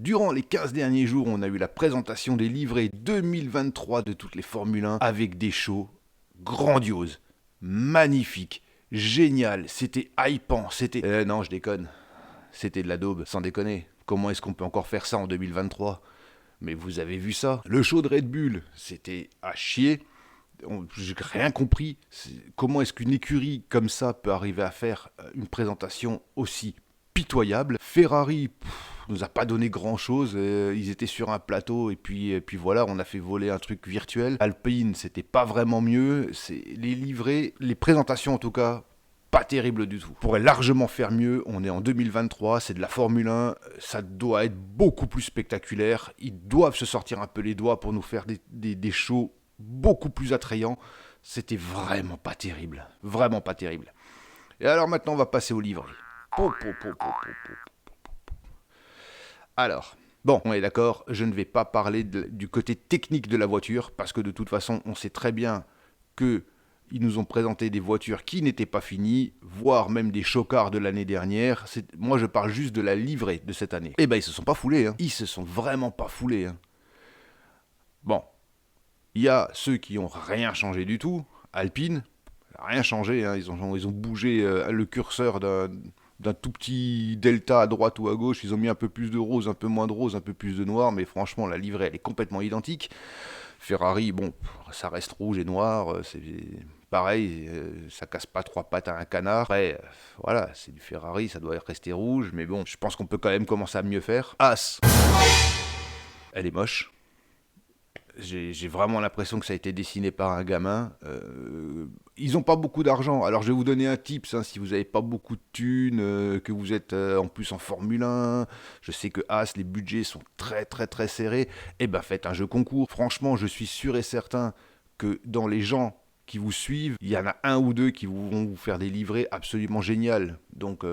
Durant les 15 derniers jours, on a eu la présentation des livrets 2023 de toutes les Formule 1 avec des shows grandioses, magnifiques, génial, c'était hypant, c'était... non, je déconne, c'était de la daube, sans déconner. Comment est-ce qu'on peut encore faire ça en 2023 ? Mais vous avez vu ça ? Le show de Red Bull, c'était à chier. J'ai rien compris. Comment est-ce qu'une écurie comme ça peut arriver à faire une présentation aussi pitoyable ? Ferrari nous a pas donné grand-chose. Ils étaient sur un plateau et puis voilà, on a fait voler un truc virtuel. Alpine, c'était pas vraiment mieux. Les livrets, les présentations en tout cas, pas terrible du tout. On pourrait largement faire mieux, on est en 2023, c'est de la Formule 1, ça doit être beaucoup plus spectaculaire, ils doivent se sortir un peu les doigts pour nous faire des shows beaucoup plus attrayants. C'était vraiment pas terrible, vraiment pas terrible. Et alors maintenant on va passer au livre. Alors, bon, on est d'accord, je ne vais pas parler du côté technique de la voiture, parce que de toute façon on sait très bien que ils nous ont présenté des voitures qui n'étaient pas finies, voire même des chocards de l'année dernière. Moi, je parle juste de la livrée de cette année. Eh ben, ils se sont pas foulés. Ils se sont vraiment pas foulés. Bon, il y a ceux qui ont rien changé du tout. Alpine, rien changé. Ils ont bougé le curseur d'un tout petit delta à droite ou à gauche. Ils ont mis un peu plus de rose, un peu moins de rose, un peu plus de noir. Mais franchement, la livrée, elle est complètement identique. Ferrari, bon, ça reste rouge et noir, c'est pareil, ça casse pas trois pattes à un canard. Après, voilà, c'est du Ferrari, ça doit rester rouge, mais bon, je pense qu'on peut quand même commencer à mieux faire. As, elle est moche. J'ai vraiment l'impression que ça a été dessiné par un gamin. Ils n'ont pas beaucoup d'argent. Alors je vais vous donner un tips, si vous n'avez pas beaucoup de thunes, que vous êtes en plus en Formule 1, je sais que As, les budgets sont très très très serrés, eh ben faites un jeu concours. Franchement, je suis sûr et certain que dans les gens qui vous suivent, il y en a un ou deux qui vont vous faire des livrets absolument géniales. Donc...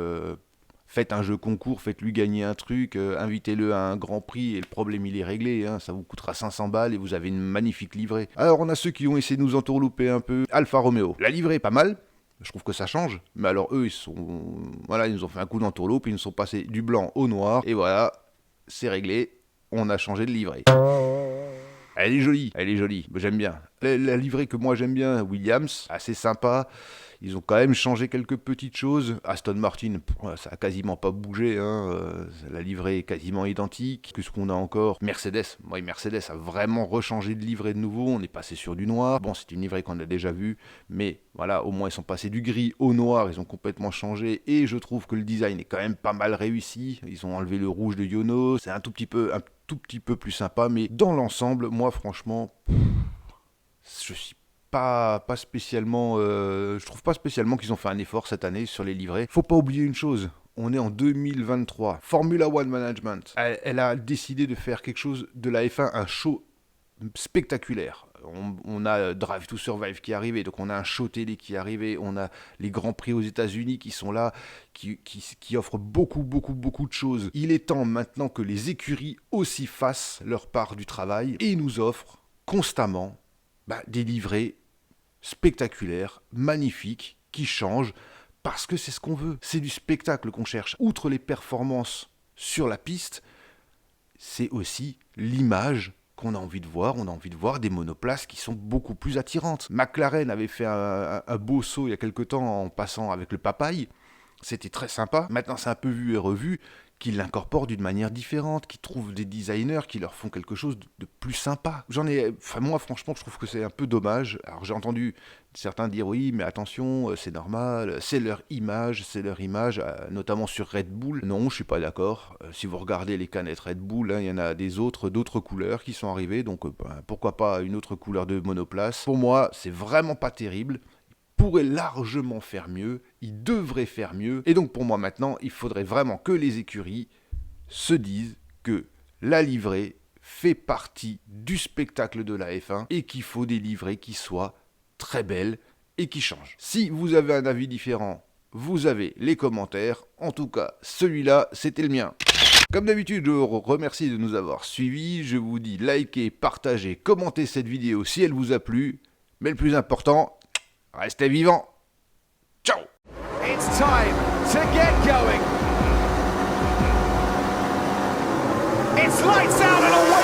faites un jeu concours, faites-lui gagner un truc, invitez-le à un grand prix et le problème il est réglé, ça vous coûtera 500 balles et vous avez une magnifique livrée. Alors on a ceux qui ont essayé de nous entourlouper un peu. Alfa Romeo, la livrée est pas mal, je trouve que ça change, mais alors eux ils nous ont fait un coup d'entourloupe, ils nous sont passés du blanc au noir et voilà, c'est réglé, on a changé de livrée. Elle est jolie, j'aime bien. La livrée que moi j'aime bien, Williams, assez sympa. Ils ont quand même changé quelques petites choses. Aston Martin, ça a quasiment pas bougé. La livrée est quasiment identique. Qu'est-ce qu'on a encore ? Mercedes a vraiment rechangé de livrée de nouveau. On est passé sur du noir. Bon, c'est une livrée qu'on a déjà vue. Mais voilà, au moins ils sont passés du gris au noir. Ils ont complètement changé. Et je trouve que le design est quand même pas mal réussi. Ils ont enlevé le rouge de Yono. C'est un tout petit peu plus sympa. Mais dans l'ensemble, moi franchement, je suis pas spécialement, je trouve pas spécialement qu'ils ont fait un effort cette année sur les livrets. Faut pas oublier une chose, on est en 2023. Formula One Management, elle a décidé de faire quelque chose de la F1, un show spectaculaire. On a Drive to Survive qui est arrivé, donc on a un show télé qui est arrivé, on a les Grands Prix aux États-Unis qui sont là, qui offrent beaucoup de choses. Il est temps maintenant que les écuries aussi fassent leur part du travail et nous offrent constamment des livrets spectaculaires, magnifiques, qui changent, parce que c'est ce qu'on veut. C'est du spectacle qu'on cherche. Outre les performances sur la piste, c'est aussi l'image qu'on a envie de voir. On a envie de voir des monoplaces qui sont beaucoup plus attirantes. McLaren avait fait un beau saut il y a quelque temps en passant avec le Papaye. C'était très sympa. Maintenant, c'est un peu vu et revu, qu'ils l'incorporent d'une manière différente, qu'ils trouvent des designers qui leur font quelque chose de plus sympa. Moi, franchement, je trouve que c'est un peu dommage. Alors, j'ai entendu certains dire oui, mais attention, c'est normal, c'est leur image, notamment sur Red Bull. Non, je suis pas d'accord. Si vous regardez les canettes Red Bull, il y en a d'autres couleurs qui sont arrivées, donc pourquoi pas une autre couleur de monoplace. Pour moi, c'est vraiment pas terrible. Pourrait largement faire mieux, il devrait faire mieux, et donc pour moi maintenant, il faudrait vraiment que les écuries se disent que la livrée fait partie du spectacle de la F1 et qu'il faut des livrées qui soient très belles et qui changent. Si vous avez un avis différent, vous avez les commentaires, en tout cas celui-là c'était le mien. Comme d'habitude, je vous remercie de nous avoir suivis, je vous dis likez, partagez, commentez cette vidéo si elle vous a plu, mais le plus important, restez vivants. Ciao. It's time to get going. It's lights out and away.